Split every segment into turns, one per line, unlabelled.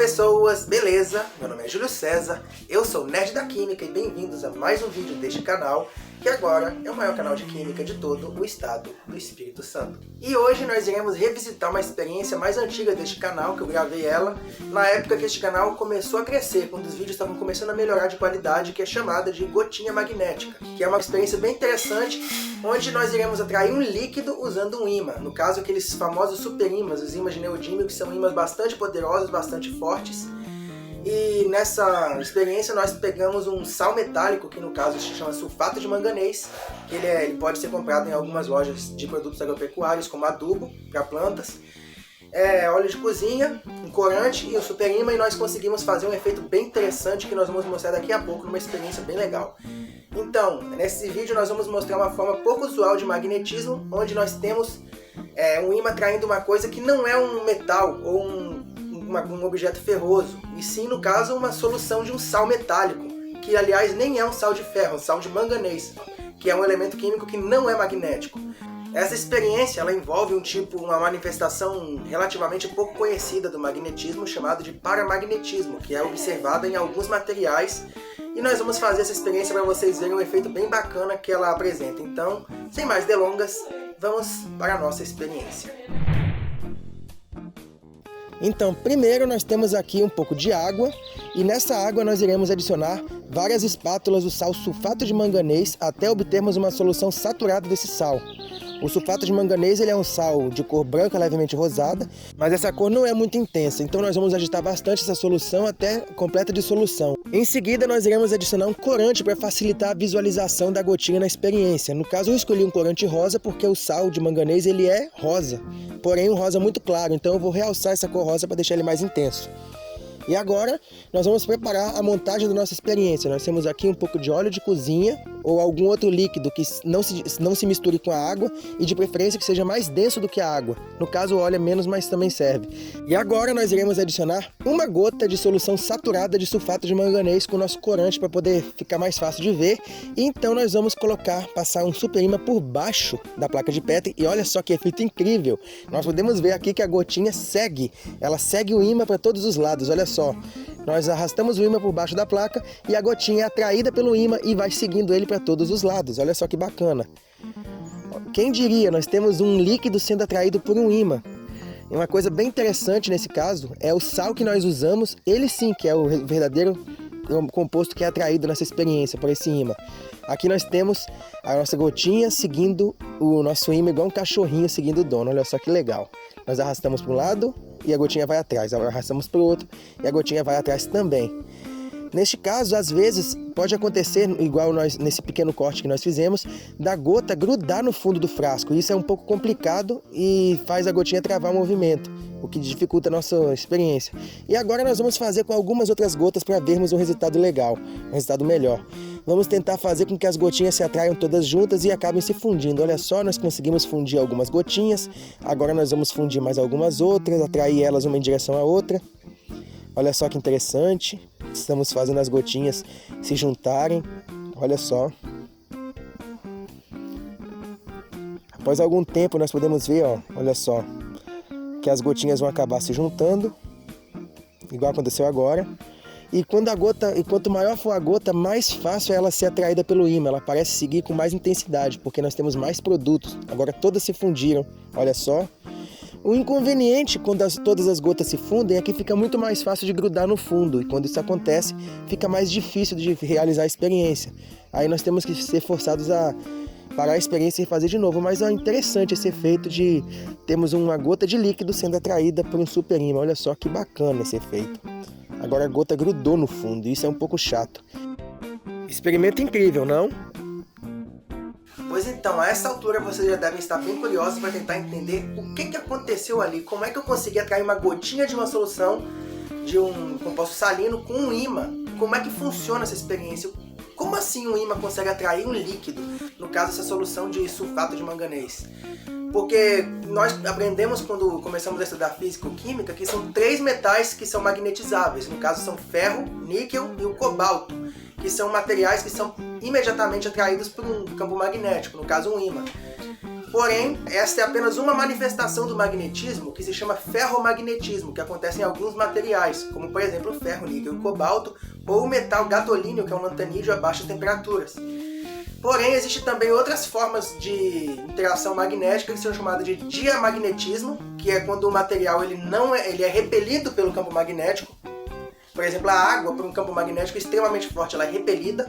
pessoas, beleza? Meu nome é Júlio César, eu sou o Nerd da Química e bem-vindos a mais um vídeo deste canal, que agora é o maior canal de química de todo o estado do Espírito Santo. E hoje nós iremos revisitar uma experiência mais antiga deste canal, que eu gravei ela na época que este canal começou a crescer, quando os vídeos estavam começando a melhorar de qualidade, que é chamada de gotinha magnética, que é uma experiência bem interessante, onde nós iremos atrair um líquido usando um ímã. No caso, aqueles famosos superímãs, os ímãs de neodímio, que são ímãs bastante poderosos, bastante fortes. E nessa experiência nós pegamos um sal metálico, que no caso se chama sulfato de manganês, que ele pode ser comprado em algumas lojas de produtos agropecuários, como adubo para plantas, óleo de cozinha, um corante e um superímã, e nós conseguimos fazer um efeito bem interessante que nós vamos mostrar daqui a pouco numa experiência bem legal. Então, nesse vídeo nós vamos mostrar uma forma pouco usual de magnetismo, onde nós temos um ímã atraindo uma coisa que não é um metal ou um objeto ferroso, e sim, no caso, uma solução de um sal metálico, que aliás nem é um sal de ferro, é um sal de manganês, que é um elemento químico que não é magnético. Essa experiência ela envolve uma manifestação relativamente pouco conhecida do magnetismo, chamado de paramagnetismo, que é observada em alguns materiais, e nós vamos fazer essa experiência para vocês verem um efeito bem bacana que ela apresenta. Então, sem mais delongas, vamos para a nossa experiência. Então, primeiro nós temos aqui um pouco de água, e nessa água nós iremos adicionar várias espátulas do sal sulfato de manganês até obtermos uma solução saturada desse sal. O sulfato de manganês ele é um sal de cor branca, levemente rosada, mas essa cor não é muito intensa, então nós vamos agitar bastante essa solução até completa dissolução. Em seguida nós iremos adicionar um corante para facilitar a visualização da gotinha na experiência. No caso eu escolhi um corante rosa porque o sal de manganês ele é rosa, porém um rosa muito claro, então eu vou realçar essa cor rosa para deixar ele mais intenso. E agora nós vamos preparar a montagem da nossa experiência. Nós temos aqui um pouco de óleo de cozinha ou algum outro líquido que não se misture com a água e de preferência que seja mais denso do que a água. No caso o óleo é menos, mas também serve. E agora nós iremos adicionar uma gota de solução saturada de sulfato de manganês com o nosso corante para poder ficar mais fácil de ver. E então nós vamos passar um superímã por baixo da placa de Petri e olha só que efeito incrível. Nós podemos ver aqui que a gotinha ela segue o ímã para todos os lados, olha só. Nós arrastamos o ímã por baixo da placa e a gotinha é atraída pelo ímã e vai seguindo ele para todos os lados. Olha só que bacana. Quem diria, nós temos um líquido sendo atraído por um ímã. E uma coisa bem interessante nesse caso é o sal que nós usamos, ele sim que é o verdadeiro composto que é atraído nessa experiência por esse ímã. Aqui nós temos a nossa gotinha seguindo o nosso ímã igual um cachorrinho seguindo o dono. Olha só que legal. Nós arrastamos para um lado e a gotinha vai atrás, arrastamos para o outro e a gotinha vai atrás também. Neste caso, às vezes, pode acontecer, igual nesse pequeno corte que nós fizemos, da gota grudar no fundo do frasco. Isso é um pouco complicado e faz a gotinha travar o movimento, o que dificulta a nossa experiência. E agora nós vamos fazer com algumas outras gotas para vermos um resultado legal, um resultado melhor. Vamos tentar fazer com que as gotinhas se atraiam todas juntas e acabem se fundindo. Olha só, nós conseguimos fundir algumas gotinhas, agora nós vamos fundir mais algumas outras, atrair elas uma em direção à outra. Olha só que interessante, estamos fazendo as gotinhas se juntarem, olha só. Após algum tempo nós podemos ver, olha só, que as gotinhas vão acabar se juntando, igual aconteceu agora. E quanto maior for a gota, mais fácil é ela ser atraída pelo ímã, ela parece seguir com mais intensidade, porque nós temos mais produtos. Agora todas se fundiram, olha só. O inconveniente quando todas as gotas se fundem é que fica muito mais fácil de grudar no fundo, e quando isso acontece, fica mais difícil de realizar a experiência. Aí nós temos que ser forçados a parar a experiência e fazer de novo, mas é interessante esse efeito de termos uma gota de líquido sendo atraída por um superímã. Olha só que bacana esse efeito. Agora a gota grudou no fundo, e isso é um pouco chato. Experimento incrível, não? Pois então, a essa altura vocês já devem estar bem curiosos para tentar entender o que aconteceu ali, como é que eu consegui atrair uma gotinha de uma solução de um composto salino com um ímã, como é que funciona essa experiência, como assim um ímã consegue atrair um líquido, no caso essa solução de sulfato de manganês. Porque nós aprendemos quando começamos a estudar física ou química que são 3 metais que são magnetizáveis, no caso são ferro, níquel e o cobalto, que são materiais que são imediatamente atraídos por um campo magnético, no caso um ímã. Porém, esta é apenas uma manifestação do magnetismo que se chama ferromagnetismo, que acontece em alguns materiais, como por exemplo o ferro, níquel e cobalto, ou o metal gadolínio, que é um lantanídeo a baixas temperaturas. Porém, existem também outras formas de interação magnética que são chamadas de diamagnetismo, que é quando o material ele é repelido pelo campo magnético. Por exemplo, a água, por um campo magnético extremamente forte, ela é repelida.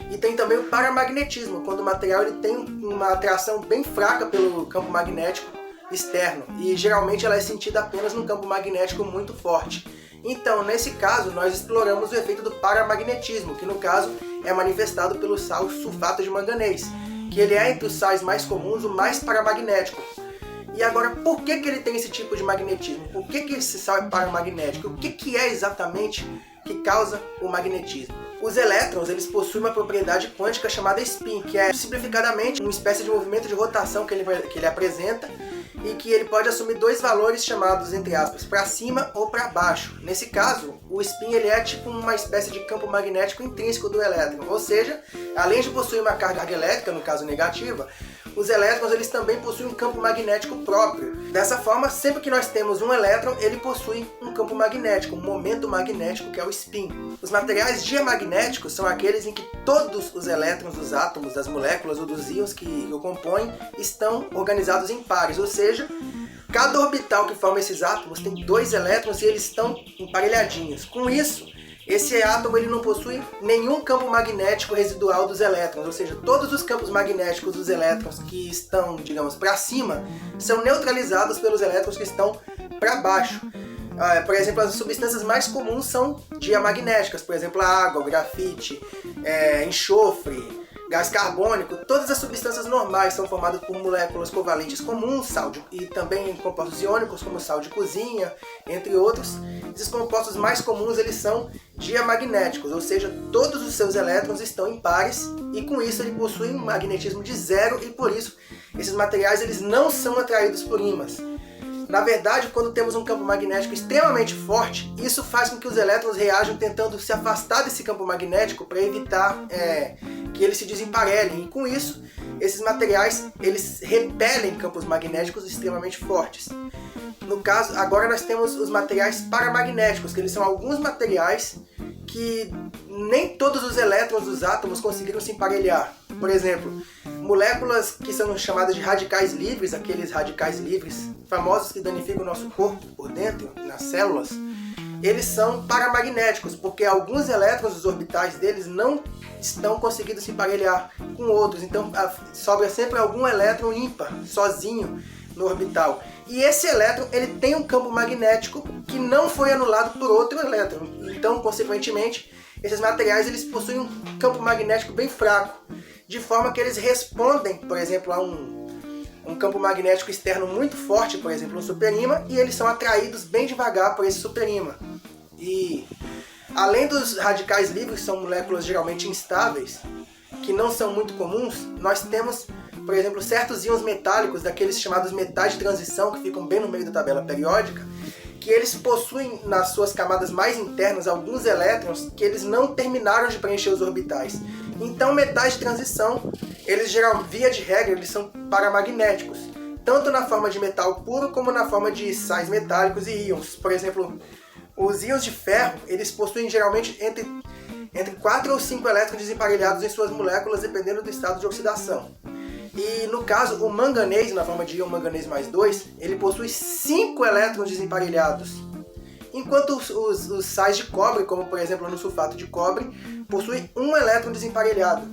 E tem também o paramagnetismo, quando o material ele tem uma atração bem fraca pelo campo magnético externo. E geralmente ela é sentida apenas num campo magnético muito forte. Então, nesse caso, nós exploramos o efeito do paramagnetismo, que no caso é manifestado pelo sal sulfato de manganês, que ele é entre os sais mais comuns o mais paramagnético. E agora, por que ele tem esse tipo de magnetismo? Por que esse sal é paramagnético? O que é exatamente que causa o magnetismo? Os elétrons eles possuem uma propriedade quântica chamada spin, que é simplificadamente uma espécie de movimento de rotação que ele apresenta e que ele pode assumir dois valores chamados, entre aspas, para cima ou para baixo. Nesse caso, o spin ele é tipo uma espécie de campo magnético intrínseco do elétron, ou seja, além de possuir uma carga elétrica, no caso negativa, os elétrons eles também possuem um campo magnético próprio. Dessa forma, sempre que nós temos um elétron, ele possui um campo magnético, um momento magnético que é o spin. Os materiais diamagnéticos são aqueles em que todos os elétrons dos átomos, das moléculas ou dos íons que o compõem estão organizados em pares, ou seja, cada orbital que forma esses átomos tem dois elétrons e eles estão emparelhadinhos. Com isso, esse átomo ele não possui nenhum campo magnético residual dos elétrons, ou seja, todos os campos magnéticos dos elétrons que estão, digamos, para cima, são neutralizados pelos elétrons que estão para baixo. Por exemplo, as substâncias mais comuns são diamagnéticas, por exemplo, a água, o grafite, enxofre, gás carbônico. Todas as substâncias normais são formadas por moléculas covalentes comuns, e também compostos iônicos como sal de cozinha, entre outros. Esses compostos mais comuns eles são diamagnéticos, ou seja, todos os seus elétrons estão em pares e com isso ele possui um magnetismo de zero e por isso esses materiais eles não são atraídos por ímãs. Na verdade, quando temos um campo magnético extremamente forte, isso faz com que os elétrons reajam tentando se afastar desse campo magnético para evitar que eles se desemparelhem. E com isso, esses materiais eles repelem campos magnéticos extremamente fortes. No caso, agora nós temos os materiais paramagnéticos, que eles são alguns materiais que nem todos os elétrons dos átomos conseguiram se emparelhar. Por exemplo, moléculas que são chamadas de radicais livres, aqueles radicais livres famosos que danificam o nosso corpo por dentro, nas células, eles são paramagnéticos, porque alguns elétrons dos orbitais deles não estão conseguindo se emparelhar com outros, então sobra sempre algum elétron ímpar, sozinho, no orbital. E esse elétron ele tem um campo magnético que não foi anulado por outro elétron. Então, consequentemente, esses materiais eles possuem um campo magnético bem fraco, de forma que eles respondem, por exemplo, a um campo magnético externo muito forte, por exemplo, um superímã, e eles são atraídos bem devagar por esse superímã. E além dos radicais livres, que são moléculas geralmente instáveis, que não são muito comuns, nós temos, por exemplo, certos íons metálicos, daqueles chamados metais de transição, que ficam bem no meio da tabela periódica, que eles possuem nas suas camadas mais internas alguns elétrons que eles não terminaram de preencher os orbitais. Então, metais de transição, eles via de regra, eles são paramagnéticos, tanto na forma de metal puro como na forma de sais metálicos e íons. Por exemplo, os íons de ferro, eles possuem geralmente entre 4 ou 5 elétrons desemparelhados em suas moléculas, dependendo do estado de oxidação. E no caso, o manganês, na forma de íon manganês mais 2, ele possui 5 elétrons desemparelhados. Enquanto os sais de cobre, como por exemplo no sulfato de cobre, possuem 1 elétron desemparelhado.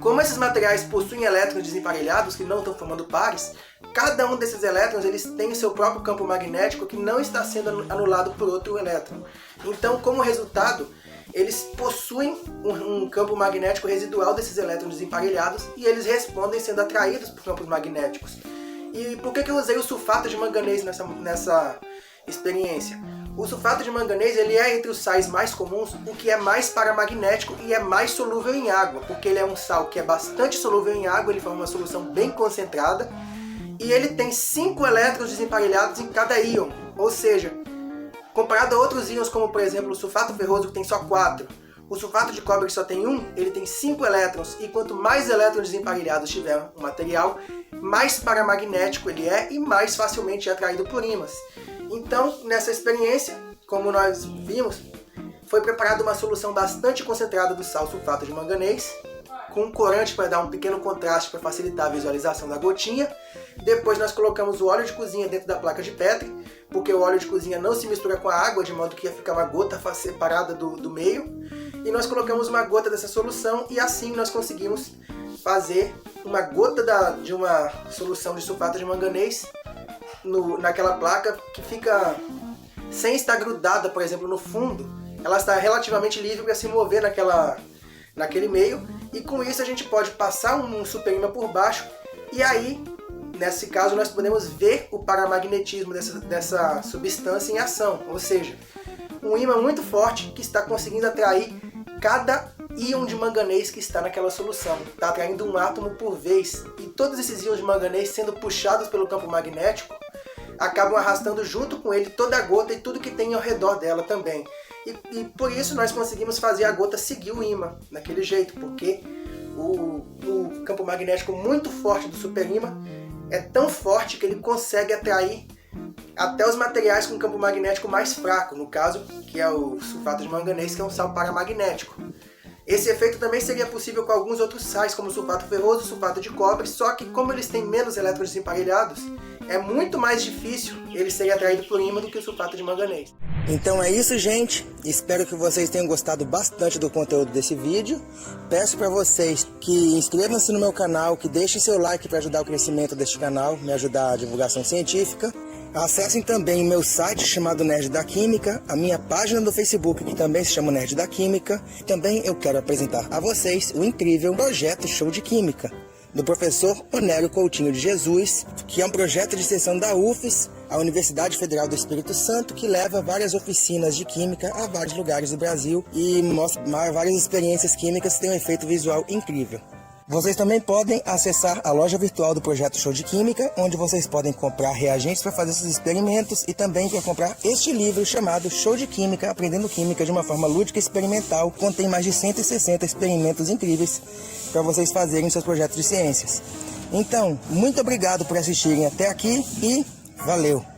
Como esses materiais possuem elétrons desemparelhados, que não estão formando pares, cada um desses elétrons eles tem o seu próprio campo magnético que não está sendo anulado por outro elétron. Então, como resultado, eles possuem um campo magnético residual desses elétrons desemparelhados e eles respondem sendo atraídos por campos magnéticos. E por que eu usei o sulfato de manganês nessa experiência? O sulfato de manganês ele é entre os sais mais comuns o que é mais paramagnético e é mais solúvel em água, porque ele é um sal que é bastante solúvel em água, ele forma uma solução bem concentrada e ele tem 5 elétrons desemparelhados em cada íon, ou seja, comparado a outros íons como por exemplo o sulfato ferroso que tem só 4, O sulfato de cobre que só tem um, ele tem 5 elétrons, e quanto mais elétrons desemparelhados tiver um material, mais paramagnético ele é e mais facilmente é atraído por ímãs. Então, nessa experiência, como nós vimos, foi preparada uma solução bastante concentrada do sal sulfato de manganês, com um corante para dar um pequeno contraste para facilitar a visualização da gotinha. Depois nós colocamos o óleo de cozinha dentro da placa de Petri, porque o óleo de cozinha não se mistura com a água, de modo que ia ficar uma gota separada do meio. E nós colocamos uma gota dessa solução e assim nós conseguimos fazer uma gota de uma solução de sulfato de manganês naquela placa que fica sem estar grudada, por exemplo, no fundo. Ela está relativamente livre para se mover naquele meio, e com isso a gente pode passar um superímã por baixo, e aí, nesse caso, nós podemos ver o paramagnetismo dessa substância em ação, ou seja, um ímã muito forte que está conseguindo atrair cada íon de manganês que está naquela solução. Está atraindo um átomo por vez, e todos esses íons de manganês, sendo puxados pelo campo magnético, acabam arrastando junto com ele toda a gota e tudo que tem ao redor dela também. E por isso nós conseguimos fazer a gota seguir o ímã daquele jeito, porque o campo magnético muito forte do superímã é tão forte que ele consegue atrair até os materiais com campo magnético mais fraco, no caso, que é o sulfato de manganês, que é um sal paramagnético. Esse efeito também seria possível com alguns outros sais, como o sulfato ferroso, o sulfato de cobre, só que como eles têm menos elétrons desemparelhados, é muito mais difícil ele ser atraído por ímã do que o sulfato de manganês. Então é isso, gente. Espero que vocês tenham gostado bastante do conteúdo desse vídeo. Peço para vocês que inscrevam-se no meu canal, que deixem seu like para ajudar o crescimento deste canal, me ajudar a divulgação científica. Acessem também o meu site chamado Nerd da Química, a minha página do Facebook, que também se chama Nerd da Química. Também eu quero apresentar a vocês o incrível Projeto Show de Química, do professor Onélio Coutinho de Jesus, que é um projeto de extensão da UFES, a Universidade Federal do Espírito Santo, que leva várias oficinas de química a vários lugares do Brasil e mostra várias experiências químicas que têm um efeito visual incrível. Vocês também podem acessar a loja virtual do Projeto Show de Química, onde vocês podem comprar reagentes para fazer esses experimentos e também para comprar este livro chamado Show de Química, Aprendendo Química de uma forma lúdica e experimental. Contém mais de 160 experimentos incríveis para vocês fazerem seus projetos de ciências. Então, muito obrigado por assistirem até aqui e valeu!